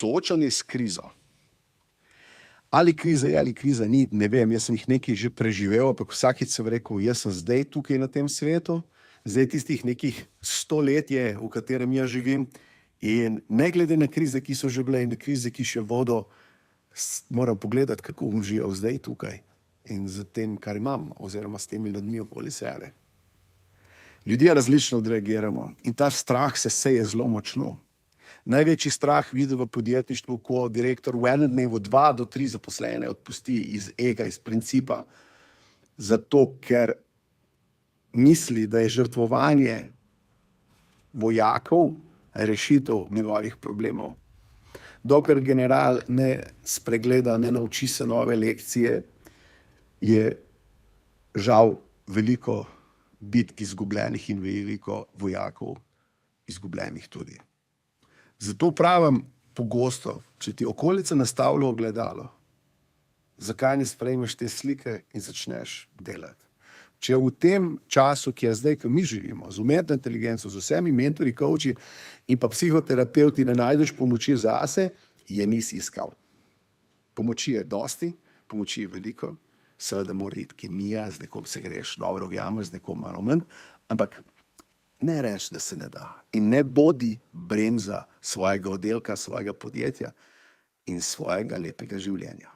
Soočanje s krizo. Ali kriza je ali kriza ni, ne vem, jaz sem jih nekaj že preživel, ampak vsakič sem rekel, jaz sem zdaj tukaj na tem svetu, zdaj tistih nekih 100 let je, v katerem jaz živim, in ne glede na krize, ki so že bile in na krize, ki še bodo, moram pogledati, kako bom živel zdaj tukaj in z tem, kar imam, oziroma s temi ljudmi okoli sebe. Ljudje različno odreagiramo in ta strah se seje zelo močno. Največji strah vidim v podjetništvu, ko direktor v enem dnevu 2 do 3 zaposlene odpusti iz ega, iz principa, zato ker misli, da je žrtvovanje vojakov rešitev njegovih problemov. Dokler general ne spregleda, ne nauči se nove lekcije, je žal veliko bitk izgubljenih in veliko vojakov izgubljenih tudi. Zato pravim pogosto, če ti okolica nastavlja ogledalo, zakaj ne sprejmeš te slike in začneš delati? Če v tem času, ki je zdaj, ko mi živimo, z umetno inteligenco, z vsemi mentorji, coachi in pa psihoterapevti, ne najdeš pomoči zase, je nisi iskal. Pomoči je dosti, pomoči je veliko, seveda mora iti kemija, z nekom se greš dobro ujameš, z nekom malo manj, ampak ne reči, da se ne da. In ne bodi bremza svojega oddelka, svojega podjetja in svojega lepega življenja.